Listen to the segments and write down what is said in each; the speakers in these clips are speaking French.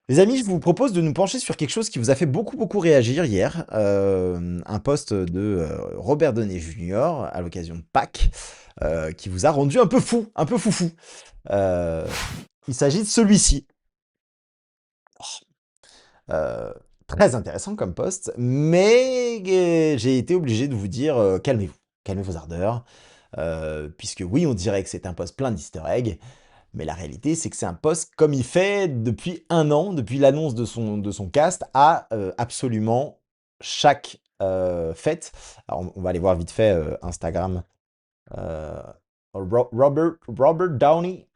Les amis, je vous propose de nous pencher sur quelque chose qui vous a fait beaucoup réagir hier. Un post de Robert Downey Jr. à l'occasion de Pâques, qui vous a rendu un peu fou, un peu foufou. Euh, il s'agit de celui-ci. Euh, Très intéressant comme post, mais j'ai été obligé de vous dire calmez-vous, calmez vos ardeurs. Puisque oui, on dirait que c'est un post plein d'easter eggs, mais la réalité, c'est que c'est un post comme il fait depuis un an, depuis l'annonce de son cast, à absolument chaque fête. Alors, on va aller voir vite fait Instagram. Euh, Robert Downey.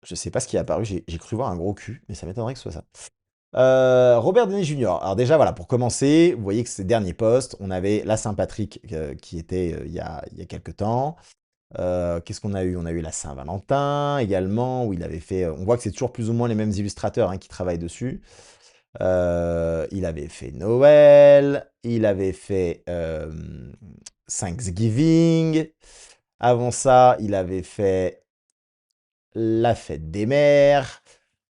Je sais pas ce qui est apparu, j'ai cru voir un gros cul, mais ça m'étonnerait que ce soit ça. Robert Downey Jr. Alors déjà, voilà, pour commencer, vous voyez que ces derniers posts, on avait la Saint-Patrick qui était il y a quelques temps. Qu'est-ce qu'on a eu? On a eu la Saint-Valentin également, où il avait fait. On voit que c'est toujours plus ou moins les mêmes illustrateurs hein, qui travaillent dessus. Il avait fait Noël, il avait fait Thanksgiving. Avant ça, il avait fait la fête des mères.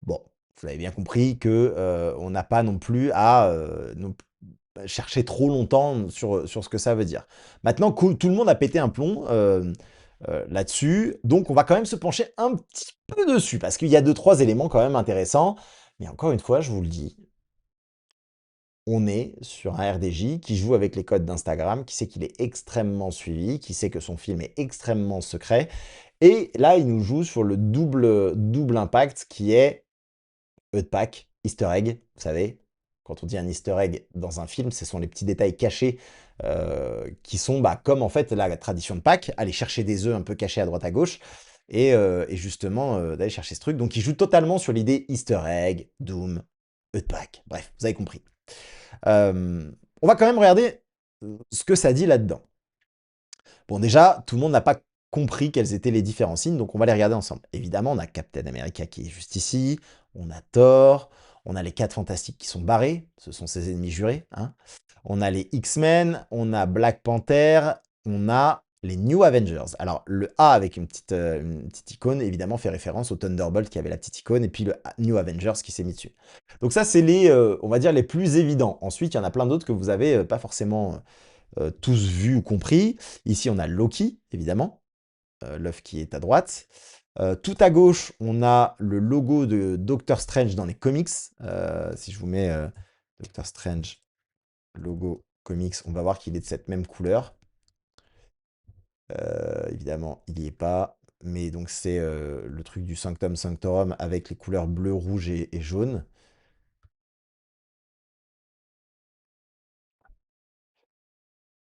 Bon, vous avez bien compris que on n'a pas non plus à chercher trop longtemps sur ce que ça veut dire. Maintenant, tout le monde a pété un plomb là-dessus, donc on va quand même se pencher un petit peu dessus, parce qu'il y a deux, trois éléments quand même intéressants. Mais encore une fois, je vous le dis, on est sur un RDJ qui joue avec les codes d'Instagram, qui sait qu'il est extrêmement suivi, qui sait que son film est extrêmement secret. Et là, il nous joue sur le double impact qui est œufs de Pâques, easter egg, vous savez. Quand on dit un easter egg dans un film, ce sont les petits détails cachés qui sont comme en fait la tradition de Pâques, aller chercher des œufs un peu cachés à droite à gauche et justement d'aller chercher ce truc. Donc il joue totalement sur l'idée easter egg, Doom, œufs de Pâques. Bref, vous avez compris. On va quand même regarder ce que ça dit là-dedans. Bon, déjà, tout le monde n'a pas compris quels étaient les différents signes, donc on va les regarder ensemble. Évidemment, on a Captain America qui est juste ici, on a Thor, on a les 4 Fantastiques qui sont barrés, ce sont ses ennemis jurés. Hein. On a les X-Men, on a Black Panther, on a les New Avengers. Alors, le A avec une petite icône, évidemment, fait référence au Thunderbolt qui avait la petite icône, et puis le New Avengers qui s'est mis dessus. Donc ça, c'est on va dire, les plus évidents. Ensuite, il y en a plein d'autres que vous avez pas forcément tous vus ou compris. Ici, on a Loki, évidemment, l'œuf qui est à droite. Tout à gauche, on a le logo de Doctor Strange dans les comics. Si je vous mets Doctor Strange, logo comics, on va voir qu'il est de cette même couleur. Évidemment, il n'y est pas. Mais donc, c'est le truc du Sanctum Sanctorum avec les couleurs bleu, rouge et jaune.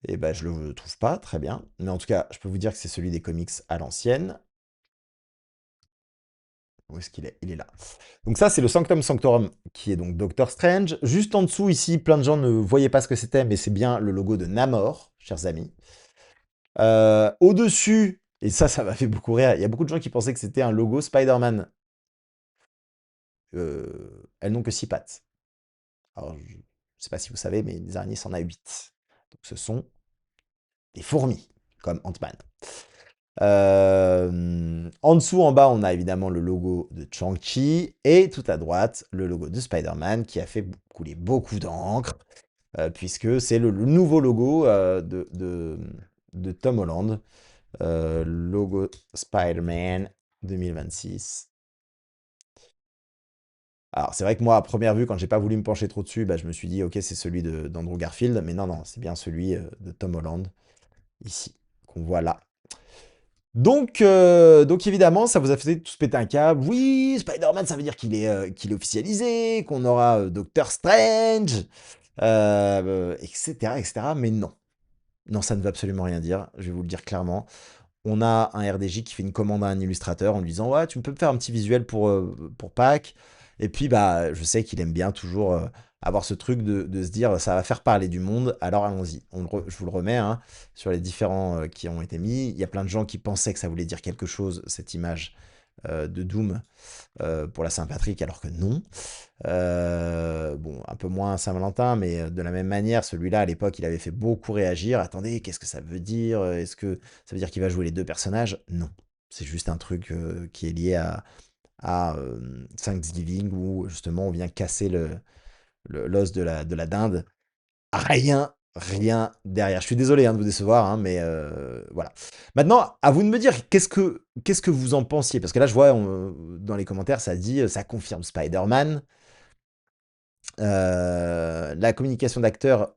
Et ben, je le trouve pas, très bien. Mais en tout cas, je peux vous dire que c'est celui des comics à l'ancienne. Où est-ce qu'il est? Il est là. Donc ça, c'est le Sanctum Sanctorum, qui est donc Doctor Strange. Juste en dessous, ici, plein de gens ne voyaient pas ce que c'était, mais c'est bien le logo de Namor, chers amis. Au-dessus, et ça m'a fait beaucoup rire, il y a beaucoup de gens qui pensaient que c'était un logo Spider-Man. Elles n'ont que 6 pattes. Alors, je ne sais pas si vous savez, mais les araignées, c'en a 8. Donc ce sont des fourmis, comme Ant-Man. En dessous, en bas, on a évidemment le logo de Shang-Chi et tout à droite, le logo de Spider-Man qui a fait couler beaucoup d'encre puisque c'est le nouveau logo de Tom Holland, logo Spider-Man 2026. Alors, c'est vrai que moi, à première vue, quand j'ai pas voulu me pencher trop dessus, je me suis dit, ok, c'est celui d'Andrew Garfield, mais non, non, c'est bien celui de Tom Holland, ici, qu'on voit là. Donc évidemment, ça vous a fait tous péter un câble. Oui, Spider-Man, ça veut dire qu'il est officialisé, qu'on aura Doctor Strange, etc., etc. Mais non. Non, ça ne veut absolument rien dire. Je vais vous le dire clairement. On a un RDJ qui fait une commande à un illustrateur en lui disant ouais, tu peux me faire un petit visuel pour Pâques. Et puis je sais qu'il aime bien toujours avoir ce truc de se dire ça va faire parler du monde, alors allons-y. Je vous le remets hein, sur les différents qui ont été mis. Il y a plein de gens qui pensaient que ça voulait dire quelque chose, cette image de Doom pour la Saint-Patrick, alors que non. Bon, un peu moins Saint-Valentin, mais de la même manière, celui-là, à l'époque, il avait fait beaucoup réagir. Attendez, qu'est-ce que ça veut dire? Est-ce que ça veut dire qu'il va jouer les deux personnages? Non. C'est juste un truc qui est lié à Thanksgiving où justement on vient casser l'os de la dinde. Rien, rien derrière. Je suis désolé hein, de vous décevoir, hein, mais voilà. Maintenant, à vous de me dire qu'est-ce que vous en pensiez. Parce que là, je vois dans les commentaires, ça dit ça confirme Spider-Man. La communication d'acteurs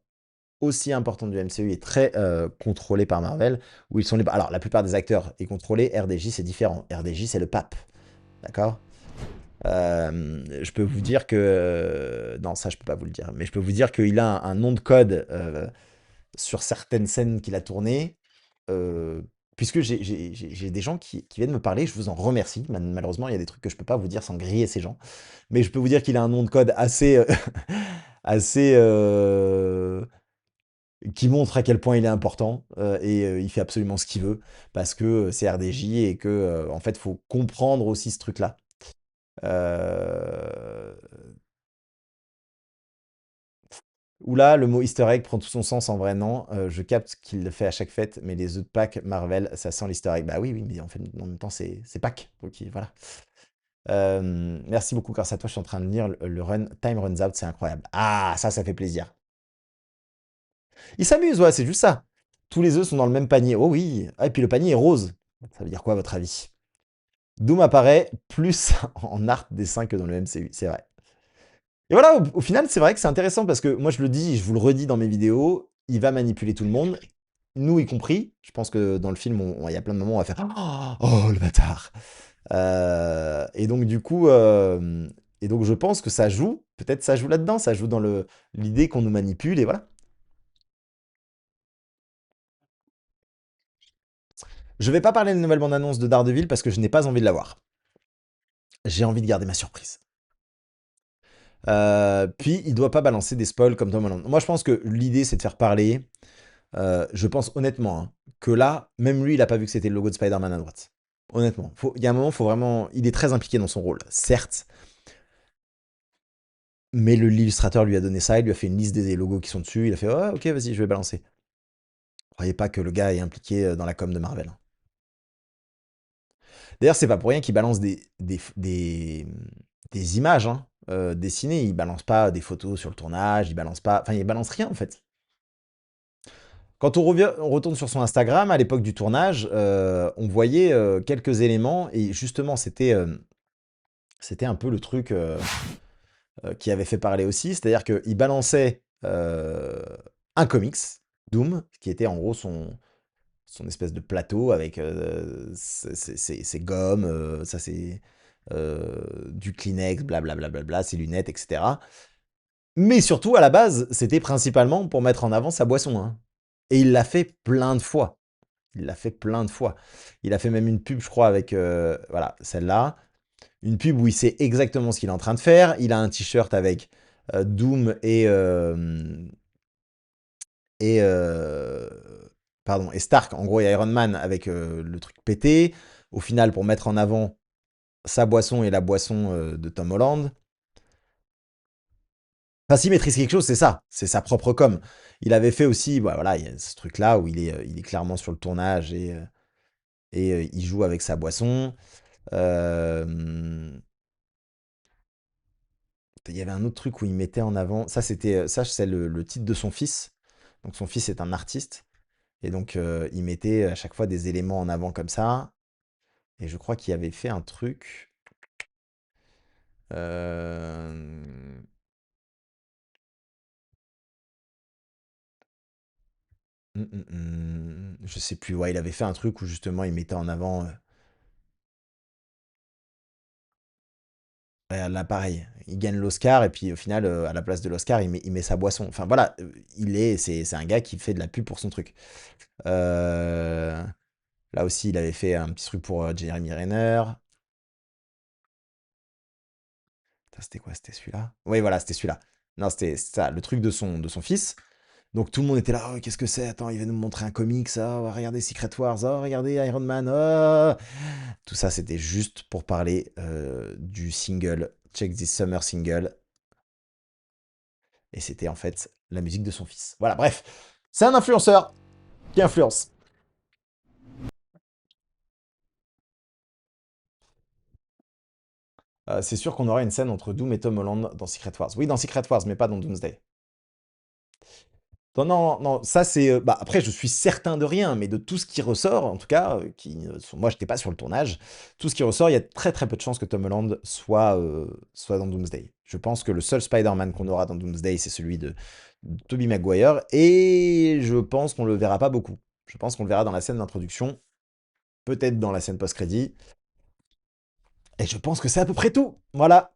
aussi importante du MCU est très contrôlée par Marvel. Où ils sont alors, la plupart des acteurs est contrôlé. RDJ, c'est différent. RDJ, c'est le pape. D'accord. Je peux vous dire que... non, ça, je peux pas vous le dire. Mais je peux vous dire qu'il a un nom de code sur certaines scènes qu'il a tournées. euh, Puisque j'ai des gens qui viennent me parler, je vous en remercie. Malheureusement, il y a des trucs que je peux pas vous dire sans griller ces gens. Mais je peux vous dire qu'il a un nom de code assez... assez... qui montre à quel point il est important et il fait absolument ce qu'il veut parce que c'est RDJ et que en fait faut comprendre aussi ce truc là. Euh, Où là, le mot easter egg prend tout son sens en vrai, non. Je capte qu'il le fait à chaque fête, mais les autres packs Marvel, ça sent l'easter egg. Bah oui, oui, mais en fait, en même temps, c'est Pâques. Donc voilà. Merci beaucoup, grâce à toi, je suis en train de lire le run Time Runs Out, c'est incroyable. Ah, ça fait plaisir. Il s'amuse, ouais, c'est juste ça. Tous les œufs sont dans le même panier. Oh oui. Ah, et puis le panier est rose. Ça veut dire quoi, à votre avis? Doom apparaît plus en art dessin que dans le MCU, c'est vrai. Et voilà, au final, c'est vrai que c'est intéressant parce que moi, je le dis, je vous le redis dans mes vidéos, il va manipuler tout le monde, nous y compris. Je pense que dans le film, il y a plein de moments où on va faire oh, le bâtard. Et donc, du coup, et donc, je pense que ça joue, peut-être ça joue là-dedans, ça joue dans l'idée qu'on nous manipule, et voilà. Je vais pas parler de la nouvelle bande-annonce de Daredevil parce que je n'ai pas envie de la voir. J'ai envie de garder ma surprise. Puis, il doit pas balancer des spoils comme Tom Holland. Moi, je pense que l'idée, c'est de faire parler. Je pense honnêtement hein, que là, même lui, il a pas vu que c'était le logo de Spider-Man à droite. Honnêtement. Il y a un moment, faut vraiment. Il est très impliqué dans son rôle, certes. Mais l'illustrateur lui a donné ça, il lui a fait une liste des logos qui sont dessus. Il a fait ouais, ok, vas-y, je vais balancer. Croyez pas que le gars est impliqué dans la com de Marvel, hein. D'ailleurs, c'est pas pour rien qu'il balance des images hein, dessinées. Il balance pas des photos sur le tournage, il balance pas. Enfin, il balance rien en fait. Quand on retourne sur son Instagram, à l'époque du tournage, on voyait quelques éléments et justement, c'était un peu le truc qui avait fait parler aussi. C'est-à-dire qu'il balançait un comics, Doom, qui était en gros son espèce de plateau avec ses gommes, ça c'est du Kleenex, blablabla, ses lunettes, etc. Mais surtout, à la base, c'était principalement pour mettre en avant sa boisson, hein. Et il l'a fait plein de fois. Il l'a fait plein de fois. Il a fait même une pub, je crois, avec voilà, celle-là. Une pub où il sait exactement ce qu'il est en train de faire. Il a un t-shirt avec Doom et pardon, et Stark, en gros, et Iron Man avec le truc pété. Au final, pour mettre en avant sa boisson et la boisson de Tom Holland. Enfin, s'il maîtrise quelque chose, c'est ça. C'est sa propre com. Il avait fait aussi, bah, voilà, il y a ce truc-là où il est clairement sur le tournage et il joue avec sa boisson. Euh, Il y avait un autre truc où il mettait en avant. Ça, c'est le titre de son fils. Donc son fils est un artiste. Et donc il mettait à chaque fois des éléments en avant comme ça. Et je crois qu'il avait fait un truc. euh, Je sais plus. Ouais, il avait fait un truc où justement il mettait en avant. Là, pareil, il gagne l'Oscar et puis au final, à la place de l'Oscar, il met sa boisson. Enfin voilà, c'est un gars qui fait de la pub pour son truc. Euh, Là aussi, il avait fait un petit truc pour Jeremy Renner. Putain, c'était quoi? C'était celui-là? Oui, voilà, c'était celui-là. Non, c'était ça, le truc de son fils. Donc tout le monde était là, oh, qu'est-ce que c'est? Attends, il va nous montrer un comics, ça. Oh, regardez Secret Wars, oh, regardez Iron Man, oh. Tout ça, c'était juste pour parler du single, Check This Summer single. Et c'était en fait la musique de son fils. Voilà, bref. C'est un influenceur qui influence. C'est sûr qu'on aura une scène entre Doom et Tom Holland dans Secret Wars. Oui, dans Secret Wars, mais pas dans Doomsday. Non, non, non, ça c'est... bah, après, je suis certain de rien, mais de tout ce qui ressort, en tout cas, moi, j'étais pas sur le tournage, tout ce qui ressort, il y a très très peu de chances que Tom Holland soit dans Doomsday. Je pense que le seul Spider-Man qu'on aura dans Doomsday, c'est celui de Tobey Maguire, et je pense qu'on le verra pas beaucoup. Je pense qu'on le verra dans la scène d'introduction, peut-être dans la scène post-crédit, et je pense que c'est à peu près tout. Voilà.